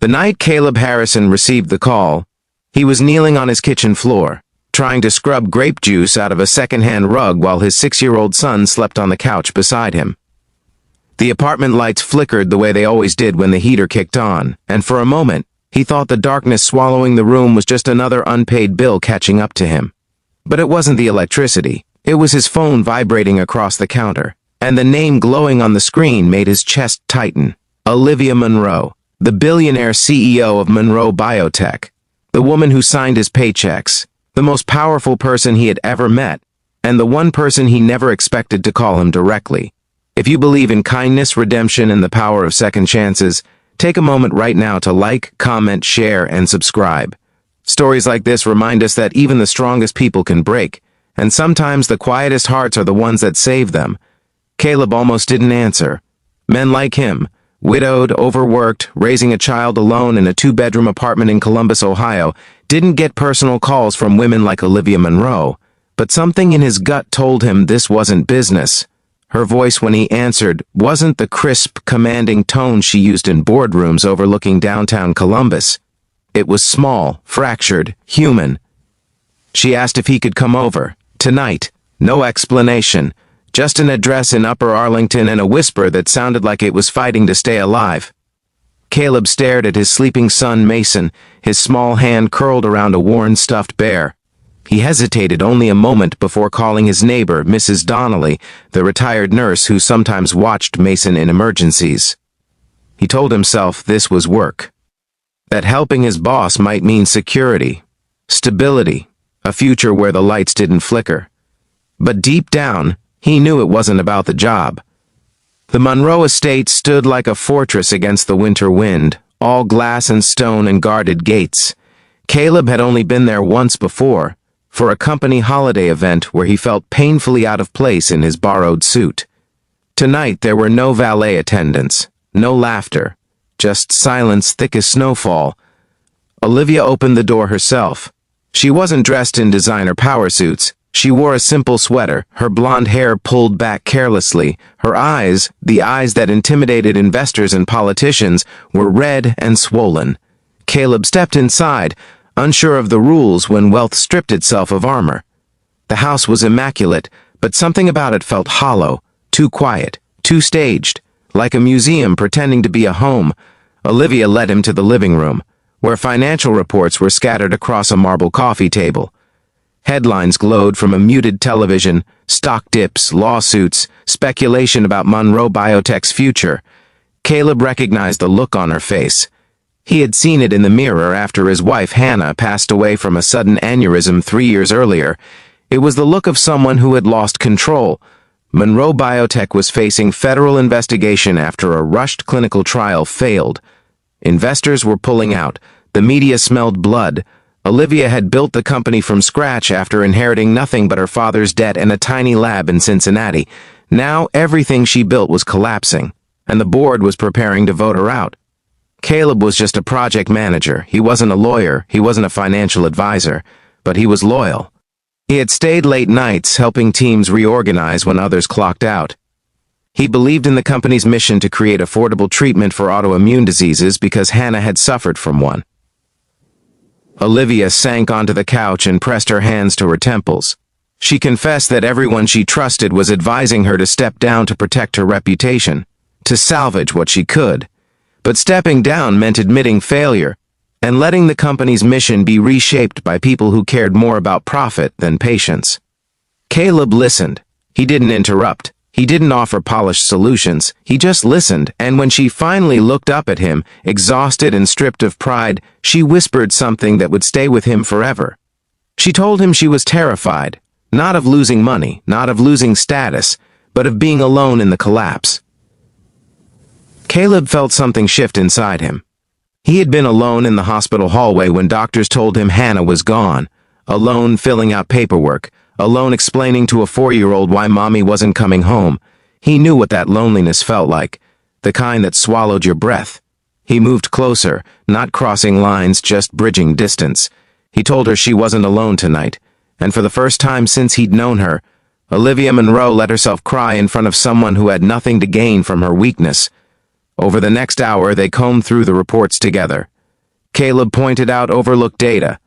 The night Caleb Harrison received the call, he was kneeling on his kitchen floor, trying to scrub grape juice out of a second-hand rug while his 6-year-old son slept on the couch beside him. The apartment lights flickered the way they always did when the heater kicked on, and for a moment, he thought the darkness swallowing the room was just another unpaid bill catching up to him. But it wasn't the electricity. It was his phone vibrating across the counter, and the name glowing on the screen made his chest tighten. Olivia Monroe, the billionaire CEO of Monroe Biotech, the woman who signed his paychecks, the most powerful person he had ever met, and the one person he never expected to call him directly. If you believe in kindness, redemption, and the power of second chances, take a moment right now to like, comment, share, and subscribe. Stories like this remind us that even the strongest people can break, and sometimes the quietest hearts are the ones that save them. Caleb almost didn't answer. Men like him, widowed, overworked, raising a child alone in a 2-bedroom apartment in Columbus, Ohio, didn't get personal calls from women like Olivia Monroe, but something in his gut told him this wasn't business. Her voice when he answered wasn't the crisp, commanding tone she used in boardrooms overlooking downtown Columbus. It was small, fractured, human. She asked if he could come over, tonight. No explanation. Just an address in Upper Arlington and a whisper that sounded like it was fighting to stay alive. Caleb stared at his sleeping son Mason, his small hand curled around a worn stuffed bear. He hesitated only a moment before calling his neighbor, Mrs. Donnelly, the retired nurse who sometimes watched Mason in emergencies. He told himself this was work. That helping his boss might mean security, stability, a future where the lights didn't flicker. But deep down, he knew it wasn't about the job. The Monroe estate stood like a fortress against the winter wind, all glass and stone and guarded gates. Caleb had only been there once before, for a company holiday event where he felt painfully out of place in his borrowed suit. Tonight there were no valet attendants, no laughter, just silence thick as snowfall. Olivia opened the door herself. She wasn't dressed in designer power suits. She wore a simple sweater, her blonde hair pulled back carelessly. Her eyes, the eyes that intimidated investors and politicians, were red and swollen. Caleb stepped inside, unsure of the rules when wealth stripped itself of armor. The house was immaculate, but something about it felt hollow, too quiet, too staged, like a museum pretending to be a home. Olivia led him to the living room, where financial reports were scattered across a marble coffee table. Headlines glowed from a muted television, stock dips, lawsuits, speculation about Monroe Biotech's future. Caleb recognized the look on her face. He had seen it in the mirror after his wife Hannah passed away from a sudden aneurysm 3 years earlier. It was the look of someone who had lost control. Monroe Biotech was facing federal investigation after a rushed clinical trial failed. Investors were pulling out. The media smelled blood. Olivia had built the company from scratch after inheriting nothing but her father's debt and a tiny lab in Cincinnati. Now everything she built was collapsing, and the board was preparing to vote her out. Caleb was just a project manager. He wasn't a lawyer, he wasn't a financial advisor, but he was loyal. He had stayed late nights helping teams reorganize when others clocked out. He believed in the company's mission to create affordable treatment for autoimmune diseases because Hannah had suffered from one. Olivia sank onto the couch and pressed her hands to her temples. She confessed that everyone she trusted was advising her to step down to protect her reputation, to salvage what she could. But stepping down meant admitting failure, and letting the company's mission be reshaped by people who cared more about profit than patience. Caleb listened. He didn't interrupt. He didn't offer polished solutions. He just listened, and when she finally looked up at him, exhausted and stripped of pride, she whispered something that would stay with him forever. She told him she was terrified, not of losing money, not of losing status, but of being alone in the collapse. Caleb felt something shift inside him. He had been alone in the hospital hallway when doctors told him Hannah was gone, alone filling out paperwork, alone explaining to a 4-year-old why mommy wasn't coming home. He knew what that loneliness felt like, the kind that swallowed your breath. He moved closer, not crossing lines, just bridging distance. He told her she wasn't alone tonight, and for the first time since he'd known her, Olivia Monroe let herself cry in front of someone who had nothing to gain from her weakness. Over the next hour, they combed through the reports together. Caleb pointed out overlooked data,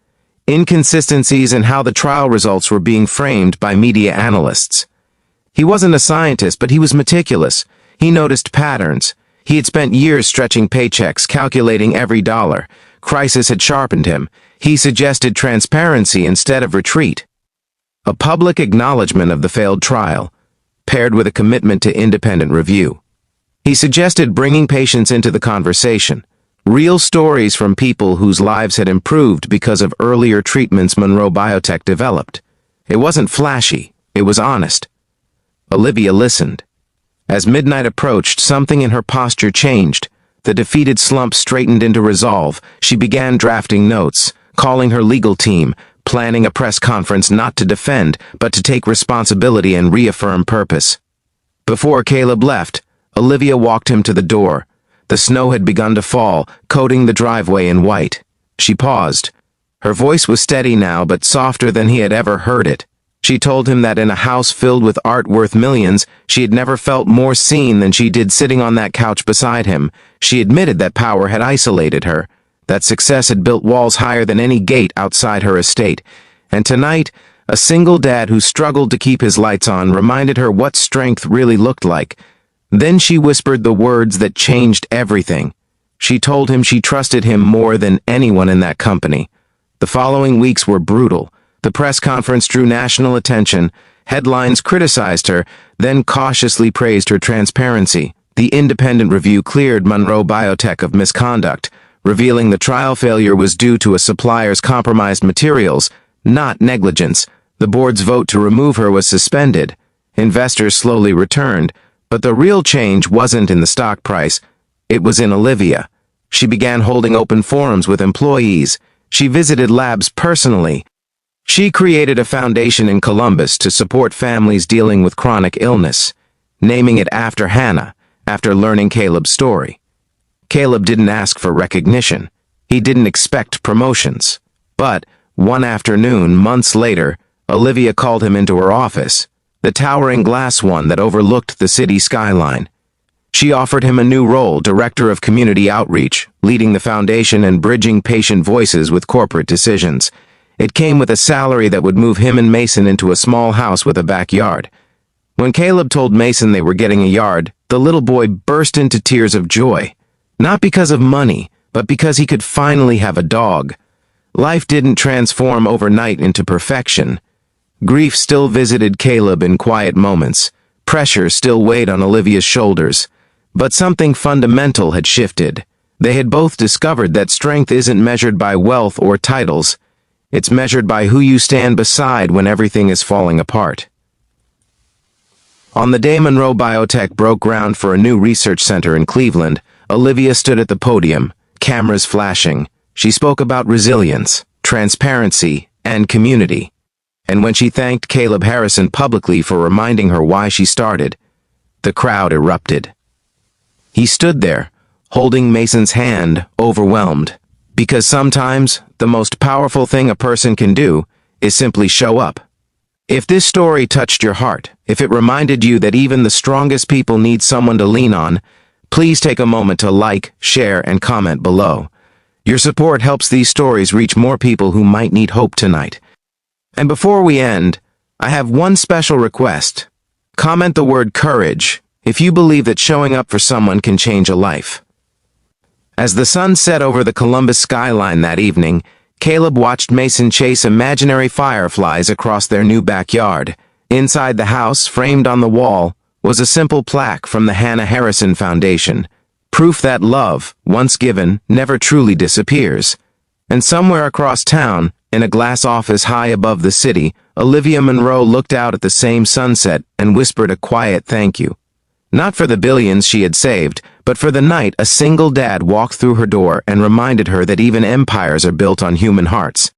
inconsistencies in how the trial results were being framed by media analysts. He wasn't a scientist, but he was meticulous. He noticed patterns. He had spent years stretching paychecks, calculating every dollar. Crisis had sharpened him. He suggested transparency instead of retreat. A public acknowledgement of the failed trial, paired with a commitment to independent review. He suggested bringing patients into the conversation. Real stories from people whose lives had improved because of earlier treatments Monroe Biotech developed. It wasn't flashy. It was honest. Olivia listened. As midnight approached, something in her posture changed. The defeated slump straightened into resolve. She began drafting notes, calling her legal team, planning a press conference not to defend, but to take responsibility and reaffirm purpose. Before Caleb left, Olivia walked him to the door. The snow had begun to fall, coating the driveway in white. She paused. Her voice was steady now, but softer than he had ever heard it. She told him that in a house filled with art worth millions, she had never felt more seen than she did sitting on that couch beside him. She admitted that power had isolated her, that success had built walls higher than any gate outside her estate. And tonight, a single dad who struggled to keep his lights on reminded her what strength really looked like. Then she whispered the words that changed everything. She told him she trusted him more than anyone in that company. The following weeks were brutal. The press conference drew national attention. Headlines criticized her, then cautiously praised her transparency. The independent review cleared Monroe Biotech of misconduct, revealing the trial failure was due to a supplier's compromised materials, not negligence. The board's vote to remove her was suspended. Investors slowly returned, but the real change wasn't in the stock price. It was in Olivia. She began holding open forums with employees. She visited labs personally. She created a foundation in Columbus to support families dealing with chronic illness, naming it after Hannah, after learning Caleb's story. Caleb didn't ask for recognition. He didn't expect promotions. But one afternoon, months later, Olivia called him into her office, the towering glass one that overlooked the city skyline. She offered him a new role, Director of Community Outreach, leading the foundation and bridging patient voices with corporate decisions. It came with a salary that would move him and Mason into a small house with a backyard. When Caleb told Mason they were getting a yard, the little boy burst into tears of joy. Not because of money, but because he could finally have a dog. Life didn't transform overnight into perfection. Grief still visited Caleb in quiet moments. Pressure still weighed on Olivia's shoulders. But something fundamental had shifted. They had both discovered that strength isn't measured by wealth or titles. It's measured by who you stand beside when everything is falling apart. On the day Monroe Biotech broke ground for a new research center in Cleveland, Olivia stood at the podium, cameras flashing. She spoke about resilience, transparency, and community. And when she thanked Caleb Harrison publicly for reminding her why she started, the crowd erupted. He stood there, holding Mason's hand, overwhelmed. Because sometimes, the most powerful thing a person can do is simply show up. If this story touched your heart, if it reminded you that even the strongest people need someone to lean on, please take a moment to like, share, and comment below. Your support helps these stories reach more people who might need hope tonight. And before we end, I have one special request. Comment the word courage if you believe that showing up for someone can change a life. As the sun set over the Columbus skyline that evening, Caleb watched Mason chase imaginary fireflies across their new backyard. Inside the house, framed on the wall, was a simple plaque from the Hannah Harrison Foundation, proof that love, once given, never truly disappears. And somewhere across town, in a glass office high above the city, Olivia Monroe looked out at the same sunset and whispered a quiet thank you. Not for the billions she had saved, but for the night a single dad walked through her door and reminded her that even empires are built on human hearts.